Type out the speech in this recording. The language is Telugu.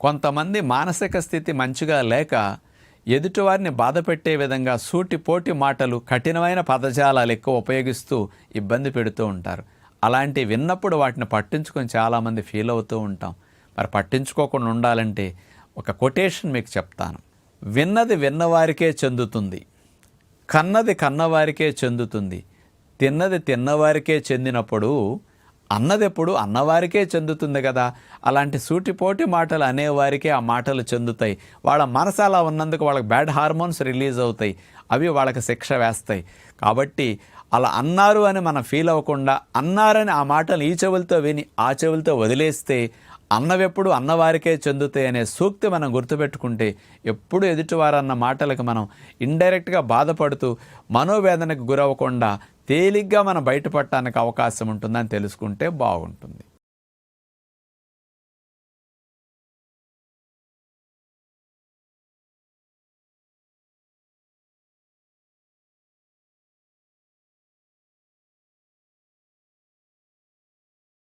కొంతమంది మానసిక స్థితి మంచిగా లేక ఎదుటివారిని బాధపెట్టే విధంగా సూటిపోటి మాటలు, కఠినమైన పదజాలాలు ఎక్కువ ఉపయోగిస్తూ ఇబ్బంది పెడుతూ ఉంటారు. అలాంటి విన్నప్పుడు వాటిని పట్టించుకొని చాలామంది ఫీల్ అవుతూ ఉంటాం. మరి పట్టించుకోకుండా ఉండాలంటే ఒక కొటేషన్ మీకు చెప్తాను. విన్నది విన్నవారికే చెందుతుంది, కన్నది కన్నవారికే చెందుతుంది, తిన్నది తిన్నవారికే చెందినప్పుడు అన్నది ఎప్పుడు అన్నవారికే చెందుతుంది కదా. అలాంటి సూటిపోటి మాటలు అనేవారికే ఆ మాటలు చెందుతాయి. వాళ్ళ మనసు అలా ఉన్నందుకు వాళ్ళకి బ్యాడ్ హార్మోన్స్ రిలీజ్ అవుతాయి. అవి వాళ్ళకి శిక్ష వేస్తాయి. కాబట్టి అలా అన్నారు అని మనం ఫీల్ అవ్వకుండా, అన్నారని ఆ మాటలు ఈ చెవులతో విని ఆ చెవులతో వదిలేస్తే అన్నవెప్పుడు అన్నవారికే చెందుతాయి అనే సూక్తి మనం గుర్తుపెట్టుకుంటే ఎప్పుడు ఎదుటివారన్న మాటలకు మనం ఇండైరెక్ట్గా బాధపడుతూ మనోవేదనకు గురవ్వకుండా తేలిగ్గా మనం బయటపడటానికి అవకాశం ఉంటుందని తెలుసుకుంటే బాగుంటుంది.